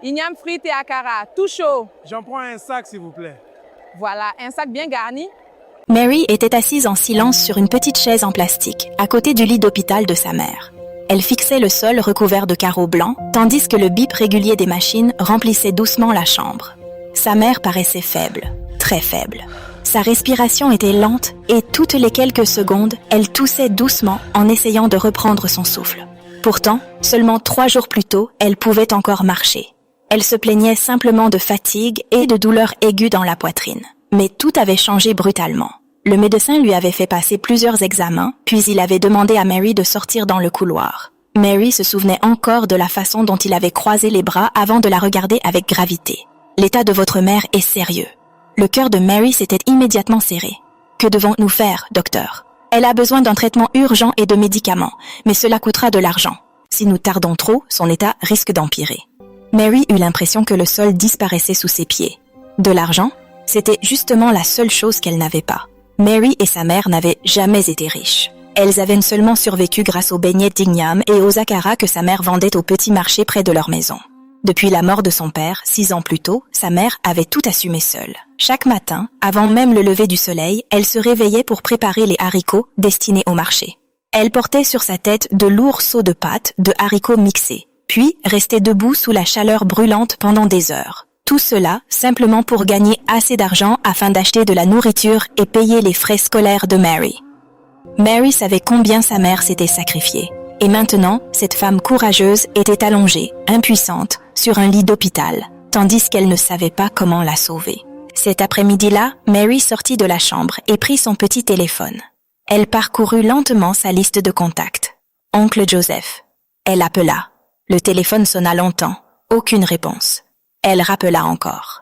Igname frites et akara, tout chaud. J'en prends un sac, s'il vous plaît. Voilà, un sac bien garni. Mary était assise en silence sur une petite chaise en plastique, à côté du lit d'hôpital de sa mère. Elle fixait le sol recouvert de carreaux blancs, tandis que le bip régulier des machines remplissait doucement la chambre. Sa mère paraissait faible, très faible. Sa respiration était lente et toutes les quelques secondes, elle toussait doucement en essayant de reprendre son souffle. Pourtant, seulement 3 jours plus tôt, elle pouvait encore marcher. Elle se plaignait simplement de fatigue et de douleurs aiguës dans la poitrine. Mais tout avait changé brutalement. Le médecin lui avait fait passer plusieurs examens, puis il avait demandé à Mary de sortir dans le couloir. Mary se souvenait encore de la façon dont il avait croisé les bras avant de la regarder avec gravité. « L'état de votre mère est sérieux. » Le cœur de Mary s'était immédiatement serré. « Que devons-nous faire, docteur? Elle a besoin d'un traitement urgent et de médicaments, mais cela coûtera de l'argent. Si nous tardons trop, son état risque d'empirer. » Mary eut l'impression que le sol disparaissait sous ses pieds. De l'argent? C'était justement la seule chose qu'elle n'avait pas. Mary et sa mère n'avaient jamais été riches. Elles avaient seulement survécu grâce aux beignets d'Igname et aux akaras que sa mère vendait au petit marché près de leur maison. Depuis la mort de son père, 6 ans plus tôt, sa mère avait tout assumé seule. Chaque matin, avant même le lever du soleil, elle se réveillait pour préparer les haricots destinés au marché. Elle portait sur sa tête de lourds seaux de pâte de haricots mixés, puis restait debout sous la chaleur brûlante pendant des heures. Tout cela simplement pour gagner assez d'argent afin d'acheter de la nourriture et payer les frais scolaires de Mary. Mary savait combien sa mère s'était sacrifiée. Et maintenant, cette femme courageuse était allongée, impuissante, sur un lit d'hôpital, tandis qu'elle ne savait pas comment la sauver. Cet après-midi-là, Mary sortit de la chambre et prit son petit téléphone. Elle parcourut lentement sa liste de contacts. Oncle Joseph. Elle appela. Le téléphone sonna longtemps. Aucune réponse. Elle rappela encore.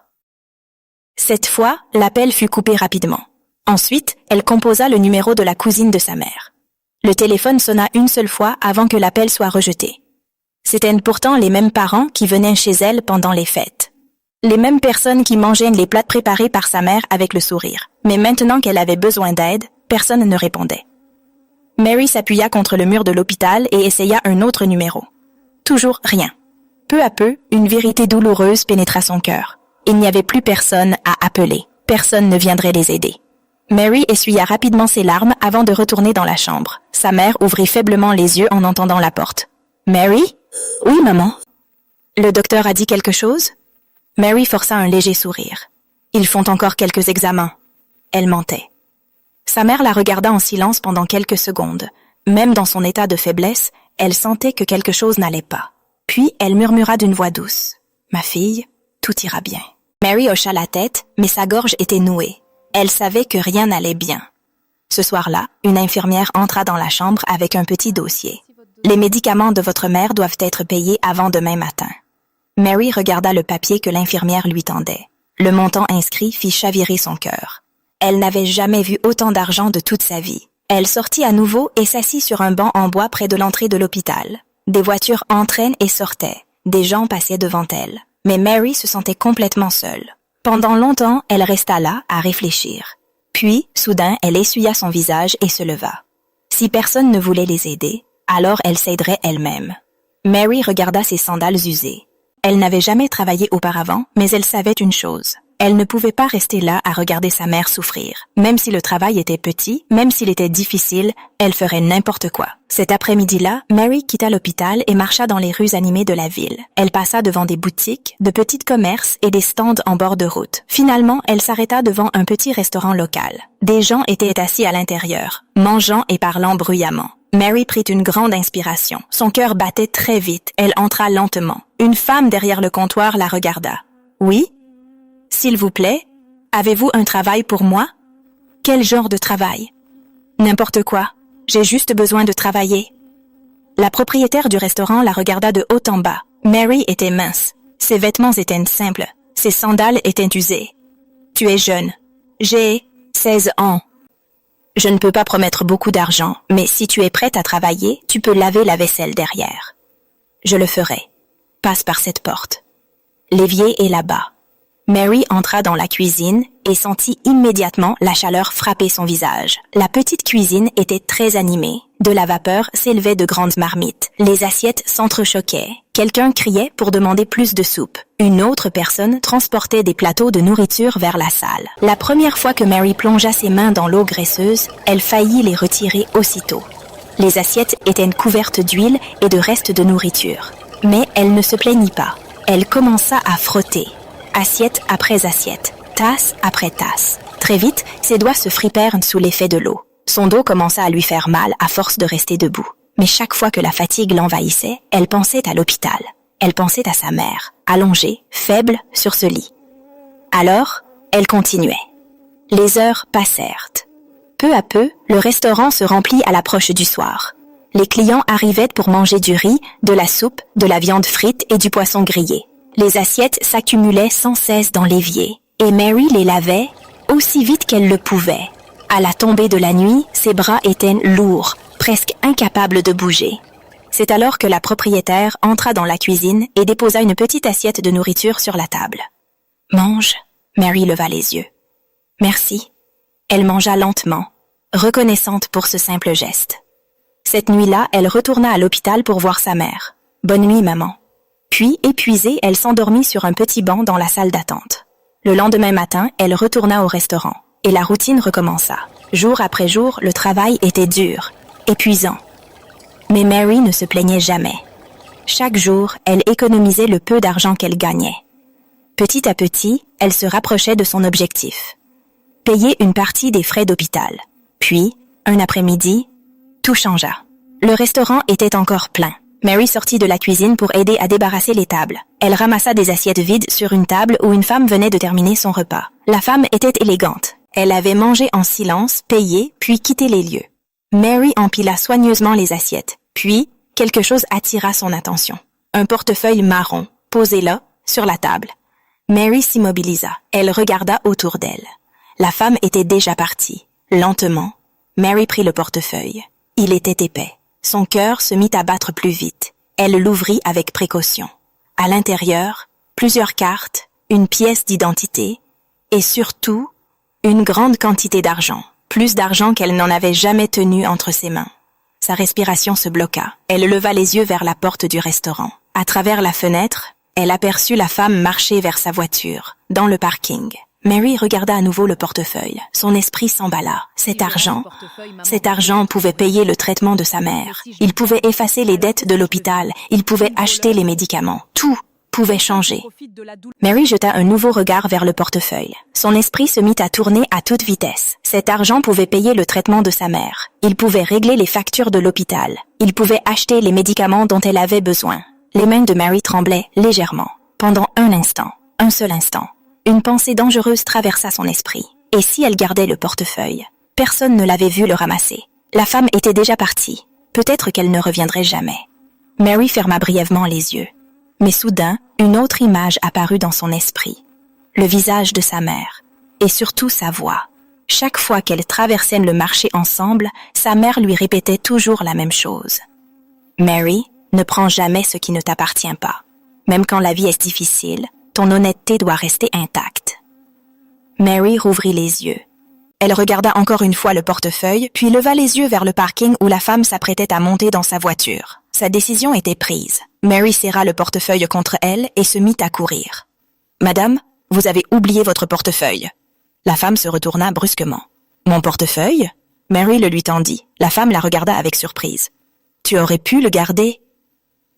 Cette fois, l'appel fut coupé rapidement. Ensuite, elle composa le numéro de la cousine de sa mère. Le téléphone sonna une seule fois avant que l'appel soit rejeté. C'étaient pourtant les mêmes parents qui venaient chez elle pendant les fêtes. Les mêmes personnes qui mangeaient les plats préparés par sa mère avec le sourire. Mais maintenant qu'elle avait besoin d'aide, personne ne répondait. Mary s'appuya contre le mur de l'hôpital et essaya un autre numéro. Toujours rien. Peu à peu, une vérité douloureuse pénétra son cœur. Il n'y avait plus personne à appeler. Personne ne viendrait les aider. Mary essuya rapidement ses larmes avant de retourner dans la chambre. Sa mère ouvrit faiblement les yeux en entendant la porte. « Mary? »« Oui, maman. »« Le docteur a dit quelque chose ?» Mary força un léger sourire. « Ils font encore quelques examens. » Elle mentait. Sa mère la regarda en silence pendant quelques secondes. Même dans son état de faiblesse, elle sentait que quelque chose n'allait pas. Puis elle murmura d'une voix douce. « Ma fille, tout ira bien. » Mary hocha la tête, mais sa gorge était nouée. Elle savait que rien n'allait bien. Ce soir-là, une infirmière entra dans la chambre avec un petit dossier. « Les médicaments de votre mère doivent être payés avant demain matin. » Mary regarda le papier que l'infirmière lui tendait. Le montant inscrit fit chavirer son cœur. Elle n'avait jamais vu autant d'argent de toute sa vie. Elle sortit à nouveau et s'assit sur un banc en bois près de l'entrée de l'hôpital. Des voitures entraient et sortaient. Des gens passaient devant elle. Mais Mary se sentait complètement seule. Pendant longtemps, elle resta là, à réfléchir. Puis, soudain, elle essuya son visage et se leva. Si personne ne voulait les aider, alors elle s'aiderait elle-même. Mary regarda ses sandales usées. Elle n'avait jamais travaillé auparavant, mais elle savait une chose. Elle ne pouvait pas rester là à regarder sa mère souffrir. Même si le travail était petit, même s'il était difficile, elle ferait n'importe quoi. Cet après-midi-là, Mary quitta l'hôpital et marcha dans les rues animées de la ville. Elle passa devant des boutiques, de petits commerces et des stands en bord de route. Finalement, elle s'arrêta devant un petit restaurant local. Des gens étaient assis à l'intérieur, mangeant et parlant bruyamment. Mary prit une grande inspiration. Son cœur battait très vite. Elle entra lentement. Une femme derrière le comptoir la regarda. « Oui? » « S'il vous plaît, avez-vous un travail pour moi? »« Quel genre de travail? »« N'importe quoi. J'ai juste besoin de travailler. » La propriétaire du restaurant la regarda de haut en bas. Mary était mince. Ses vêtements étaient simples. Ses sandales étaient usées. « Tu es jeune. J'ai 16 ans. Je ne peux pas promettre beaucoup d'argent, mais si tu es prête à travailler, tu peux laver la vaisselle derrière. »« Je le ferai. Passe par cette porte. L'évier est là-bas. » Mary entra dans la cuisine et sentit immédiatement la chaleur frapper son visage. La petite cuisine était très animée. De la vapeur s'élevaient de grandes marmites. Les assiettes s'entrechoquaient. Quelqu'un criait pour demander plus de soupe. Une autre personne transportait des plateaux de nourriture vers la salle. La première fois que Mary plongea ses mains dans l'eau graisseuse, elle faillit les retirer aussitôt. Les assiettes étaient couvertes d'huile et de restes de nourriture. Mais elle ne se plaignit pas. Elle commença à frotter, assiette après assiette, tasse après tasse. Très vite, ses doigts se fripèrent sous l'effet de l'eau. Son dos commença à lui faire mal à force de rester debout. Mais chaque fois que la fatigue l'envahissait, elle pensait à l'hôpital. Elle pensait à sa mère, allongée, faible, sur ce lit. Alors, elle continuait. Les heures passèrent. Peu à peu, le restaurant se remplit à l'approche du soir. Les clients arrivaient pour manger du riz, de la soupe, de la viande frite et du poisson grillé. Les assiettes s'accumulaient sans cesse dans l'évier, et Mary les lavait aussi vite qu'elle le pouvait. À la tombée de la nuit, ses bras étaient lourds, presque incapable de bouger. C'est alors que la propriétaire entra dans la cuisine et déposa une petite assiette de nourriture sur la table. « Mange », Mary leva les yeux. « Merci ». Elle mangea lentement, reconnaissante pour ce simple geste. Cette nuit-là, elle retourna à l'hôpital pour voir sa mère. « Bonne nuit, maman ». Puis, épuisée, elle s'endormit sur un petit banc dans la salle d'attente. Le lendemain matin, elle retourna au restaurant, et la routine recommença. Jour après jour, le travail était dur, épuisant. Mais Mary ne se plaignait jamais. Chaque jour, elle économisait le peu d'argent qu'elle gagnait. Petit à petit, elle se rapprochait de son objectif. Payer une partie des frais d'hôpital. Puis, un après-midi, tout changea. Le restaurant était encore plein. Mary sortit de la cuisine pour aider à débarrasser les tables. Elle ramassa des assiettes vides sur une table où une femme venait de terminer son repas. La femme était élégante. Elle avait mangé en silence, payé, puis quitté les lieux. Mary empila soigneusement les assiettes. Puis, quelque chose attira son attention. Un portefeuille marron, posé là, sur la table. Mary s'immobilisa. Elle regarda autour d'elle. La femme était déjà partie. Lentement, Mary prit le portefeuille. Il était épais. Son cœur se mit à battre plus vite. Elle l'ouvrit avec précaution. À l'intérieur, plusieurs cartes, une pièce d'identité et surtout, une grande quantité d'argent. Plus d'argent qu'elle n'en avait jamais tenu entre ses mains. Sa respiration se bloqua. Elle leva les yeux vers la porte du restaurant. À travers la fenêtre, elle aperçut la femme marcher vers sa voiture, dans le parking. Mary regarda à nouveau le portefeuille. Son esprit s'emballa. Cet argent pouvait payer le traitement de sa mère. Il pouvait effacer les dettes de l'hôpital. Il pouvait acheter les médicaments. Tout pouvait changer. Mary jeta un nouveau regard vers le portefeuille. Son esprit se mit à tourner à toute vitesse. Cet argent pouvait payer le traitement de sa mère. Il pouvait régler les factures de l'hôpital. Il pouvait acheter les médicaments dont elle avait besoin. Les mains de Mary tremblaient légèrement. Pendant un seul instant, une pensée dangereuse traversa son esprit. Et si elle gardait le portefeuille? Personne ne l'avait vu le ramasser. La femme était déjà partie. Peut-être qu'elle ne reviendrait jamais. Mary ferma brièvement les yeux. Mais soudain, une autre image apparut dans son esprit. Le visage de sa mère. Et surtout sa voix. Chaque fois qu'elles traversaient le marché ensemble, sa mère lui répétait toujours la même chose. Mary, ne prends jamais ce qui ne t'appartient pas. Même quand la vie est difficile, ton honnêteté doit rester intacte. Mary rouvrit les yeux. Elle regarda encore une fois le portefeuille, puis leva les yeux vers le parking où la femme s'apprêtait à monter dans sa voiture. Sa décision était prise. Mary serra le portefeuille contre elle et se mit à courir. « Madame, vous avez oublié votre portefeuille. » La femme se retourna brusquement. « Mon portefeuille ?» Mary le lui tendit. La femme la regarda avec surprise. « Tu aurais pu le garder ?»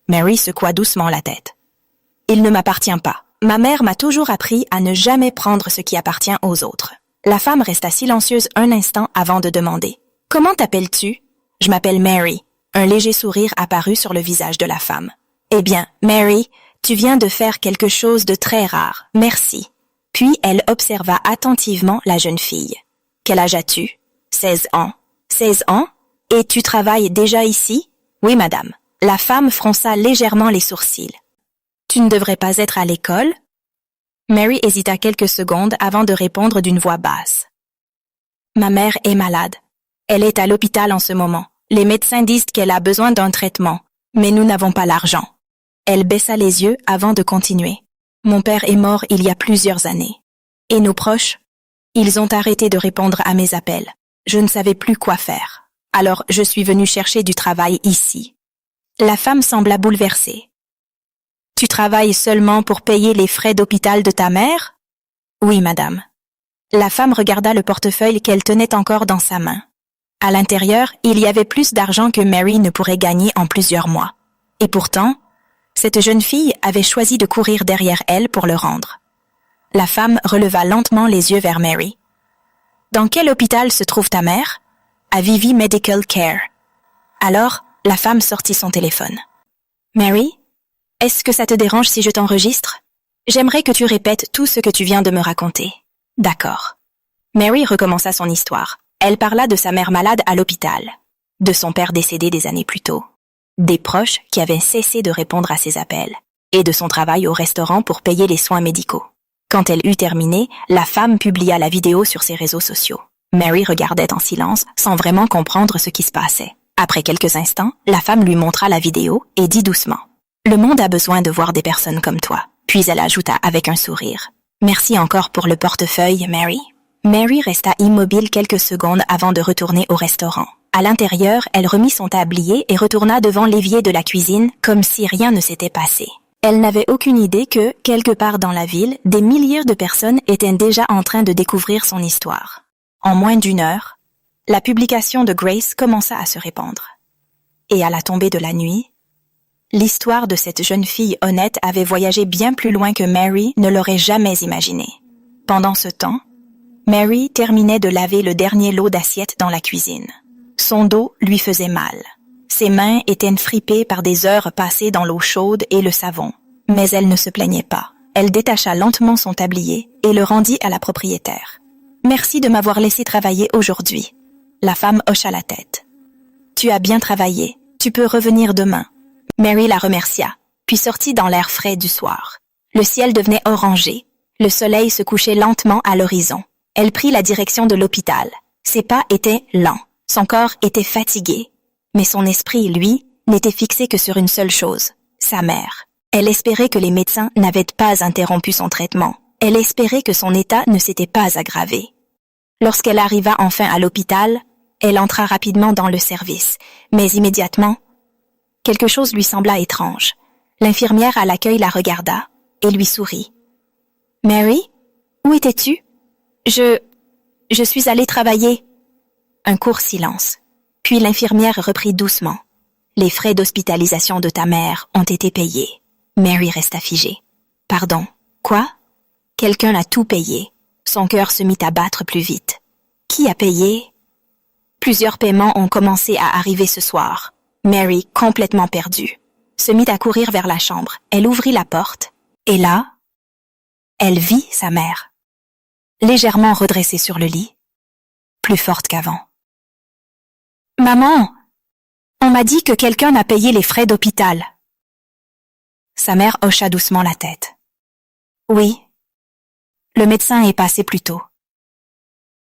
Mary secoua doucement la tête. « Il ne m'appartient pas. Ma mère m'a toujours appris à ne jamais prendre ce qui appartient aux autres. » La femme resta silencieuse un instant avant de demander. « Comment t'appelles-tu »« Je m'appelle Mary. » Un léger sourire apparut sur le visage de la femme. « Eh bien, Mary, tu viens de faire quelque chose de très rare. Merci. » Puis elle observa attentivement la jeune fille. « Quel âge as-tu »« 16 ans. »« 16 ans ? Et tu travailles déjà ici ?»« Oui, madame. » La femme fronça légèrement les sourcils. « Tu ne devrais pas être à l'école ?» Mary hésita quelques secondes avant de répondre d'une voix basse. « Ma mère est malade. Elle est à l'hôpital en ce moment. Les médecins disent qu'elle a besoin d'un traitement, mais nous n'avons pas l'argent. » Elle baissa les yeux avant de continuer. « Mon père est mort il y a plusieurs années. Et nos proches, ils ont arrêté de répondre à mes appels. Je ne savais plus quoi faire. Alors je suis venue chercher du travail ici. » La femme sembla bouleversée. Tu travailles seulement pour payer les frais d'hôpital de ta mère? Oui, madame. La femme regarda le portefeuille qu'elle tenait encore dans sa main. À l'intérieur, il y avait plus d'argent que Mary ne pourrait gagner en plusieurs mois. Et pourtant, cette jeune fille avait choisi de courir derrière elle pour le rendre. La femme releva lentement les yeux vers Mary. Dans quel hôpital se trouve ta mère? À Vivi Medical Care. Alors, la femme sortit son téléphone. Mary, est-ce que ça te dérange si je t'enregistre? J'aimerais que tu répètes tout ce que tu viens de me raconter. D'accord. Mary recommença son histoire. Elle parla de sa mère malade à l'hôpital, de son père décédé des années plus tôt, des proches qui avaient cessé de répondre à ses appels, et de son travail au restaurant pour payer les soins médicaux. Quand elle eut terminé, la femme publia la vidéo sur ses réseaux sociaux. Mary regardait en silence, sans vraiment comprendre ce qui se passait. Après quelques instants, la femme lui montra la vidéo et dit doucement « Le monde a besoin de voir des personnes comme toi. » Puis elle ajouta avec un sourire « Merci encore pour le portefeuille, Mary. » Mary resta immobile quelques secondes avant de retourner au restaurant. À l'intérieur, elle remit son tablier et retourna devant l'évier de la cuisine comme si rien ne s'était passé. Elle n'avait aucune idée que, quelque part dans la ville, des milliers de personnes étaient déjà en train de découvrir son histoire. En moins d'une heure, la publication de Grace commença à se répandre. Et à la tombée de la nuit, l'histoire de cette jeune fille honnête avait voyagé bien plus loin que Mary ne l'aurait jamais imaginé. Pendant ce temps, Mary terminait de laver le dernier lot d'assiettes dans la cuisine. Son dos lui faisait mal. Ses mains étaient fripées par des heures passées dans l'eau chaude et le savon. Mais elle ne se plaignait pas. Elle détacha lentement son tablier et le rendit à la propriétaire. « Merci de m'avoir laissé travailler aujourd'hui. » La femme hocha la tête. « Tu as bien travaillé. Tu peux revenir demain. » Mary la remercia, puis sortit dans l'air frais du soir. Le ciel devenait orangé. Le soleil se couchait lentement à l'horizon. Elle prit la direction de l'hôpital. Ses pas étaient lents. Son corps était fatigué. Mais son esprit, lui, n'était fixé que sur une seule chose, sa mère. Elle espérait que les médecins n'avaient pas interrompu son traitement. Elle espérait que son état ne s'était pas aggravé. Lorsqu'elle arriva enfin à l'hôpital, elle entra rapidement dans le service. Mais immédiatement, quelque chose lui sembla étrange. L'infirmière à l'accueil la regarda et lui sourit. « Mary, où étais-tu? » Je suis allée travailler. Un court silence. Puis l'infirmière reprit doucement. Les frais d'hospitalisation de ta mère ont été payés. Mary resta figée. Pardon, quoi? Quelqu'un a tout payé. Son cœur se mit à battre plus vite. Qui a payé? Plusieurs paiements ont commencé à arriver ce soir. Mary, complètement perdue, se mit à courir vers la chambre. Elle ouvrit la porte. Et là, elle vit sa mère. Légèrement redressée sur le lit, plus forte qu'avant. « Maman, on m'a dit que quelqu'un a payé les frais d'hôpital. » Sa mère hocha doucement la tête. « Oui, le médecin est passé plus tôt.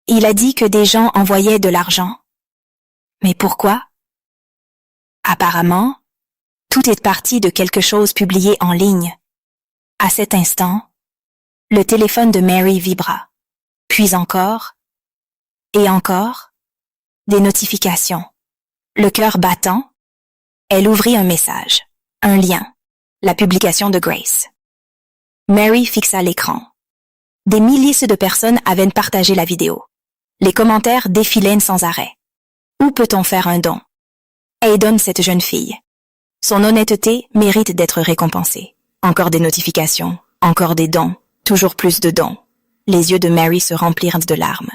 Il a dit que des gens envoyaient de l'argent. Mais pourquoi? Apparemment, tout est parti de quelque chose publié en ligne. À cet instant, le téléphone de Mary vibra. Puis encore, et encore, des notifications. Le cœur battant, elle ouvrit un message, un lien, la publication de Grace. Mary fixa l'écran. Des milliers de personnes avaient partagé la vidéo. Les commentaires défilaient sans arrêt. Où peut-on faire un don? Aidons cette jeune fille. Son honnêteté mérite d'être récompensée. Encore des notifications, encore des dons, toujours plus de dons. Les yeux de Mary se remplirent de larmes.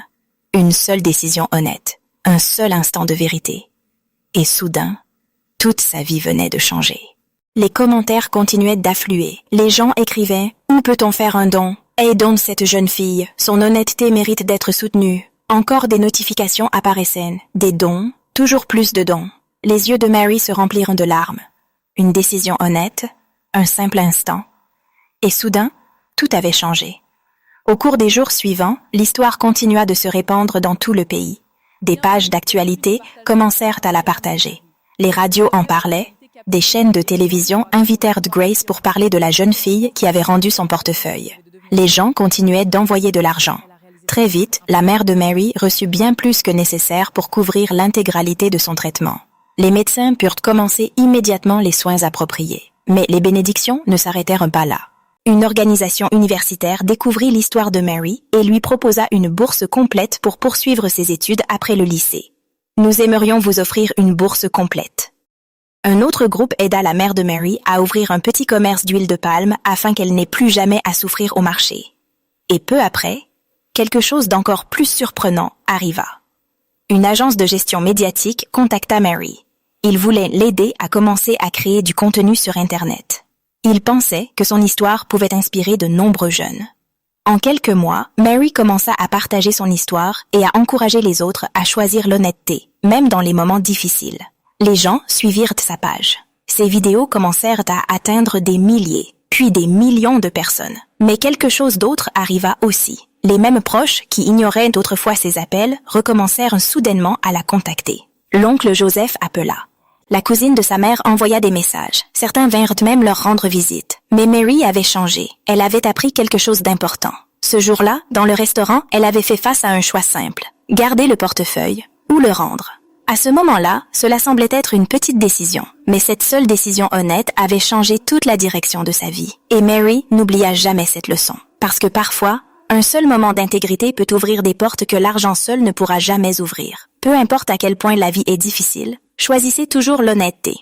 Une seule décision honnête, un seul instant de vérité. Et soudain, toute sa vie venait de changer. Les commentaires continuaient d'affluer. Les gens écrivaient « Où peut-on faire un don? Aidons cette jeune fille. Son honnêteté mérite d'être soutenue. » Encore des notifications apparaissaient. Des dons, toujours plus de dons. Les yeux de Mary se remplirent de larmes. Une décision honnête, un simple instant. Et soudain, tout avait changé. Au cours des jours suivants, l'histoire continua de se répandre dans tout le pays. Des pages d'actualité commencèrent à la partager. Les radios en parlaient. Des chaînes de télévision invitèrent Grace pour parler de la jeune fille qui avait rendu son portefeuille. Les gens continuaient d'envoyer de l'argent. Très vite, la mère de Mary reçut bien plus que nécessaire pour couvrir l'intégralité de son traitement. Les médecins purent commencer immédiatement les soins appropriés. Mais les bénédictions ne s'arrêtèrent pas là. Une organisation universitaire découvrit l'histoire de Mary et lui proposa une bourse complète pour poursuivre ses études après le lycée. Nous aimerions vous offrir une bourse complète. Un autre groupe aida la mère de Mary à ouvrir un petit commerce d'huile de palme afin qu'elle n'ait plus jamais à souffrir au marché. Et peu après, quelque chose d'encore plus surprenant arriva. Une agence de gestion médiatique contacta Mary. Ils voulaient l'aider à commencer à créer du contenu sur Internet. Ils pensaient que son histoire pouvait inspirer de nombreux jeunes. En quelques mois, Mary commença à partager son histoire et à encourager les autres à choisir l'honnêteté, même dans les moments difficiles. Les gens suivirent sa page. Ses vidéos commencèrent à atteindre des milliers, puis des millions de personnes. Mais quelque chose d'autre arriva aussi. Les mêmes proches qui ignoraient autrefois ses appels recommencèrent soudainement à la contacter. L'oncle Joseph appela. La cousine de sa mère envoya des messages. Certains vinrent même leur rendre visite. Mais Mary avait changé. Elle avait appris quelque chose d'important. Ce jour-là, dans le restaurant, elle avait fait face à un choix simple. Garder le portefeuille ou le rendre. À ce moment-là, cela semblait être une petite décision. Mais cette seule décision honnête avait changé toute la direction de sa vie. Et Mary n'oublia jamais cette leçon. Parce que parfois, un seul moment d'intégrité peut ouvrir des portes que l'argent seul ne pourra jamais ouvrir. Peu importe à quel point la vie est difficile, choisissez toujours l'honnêteté.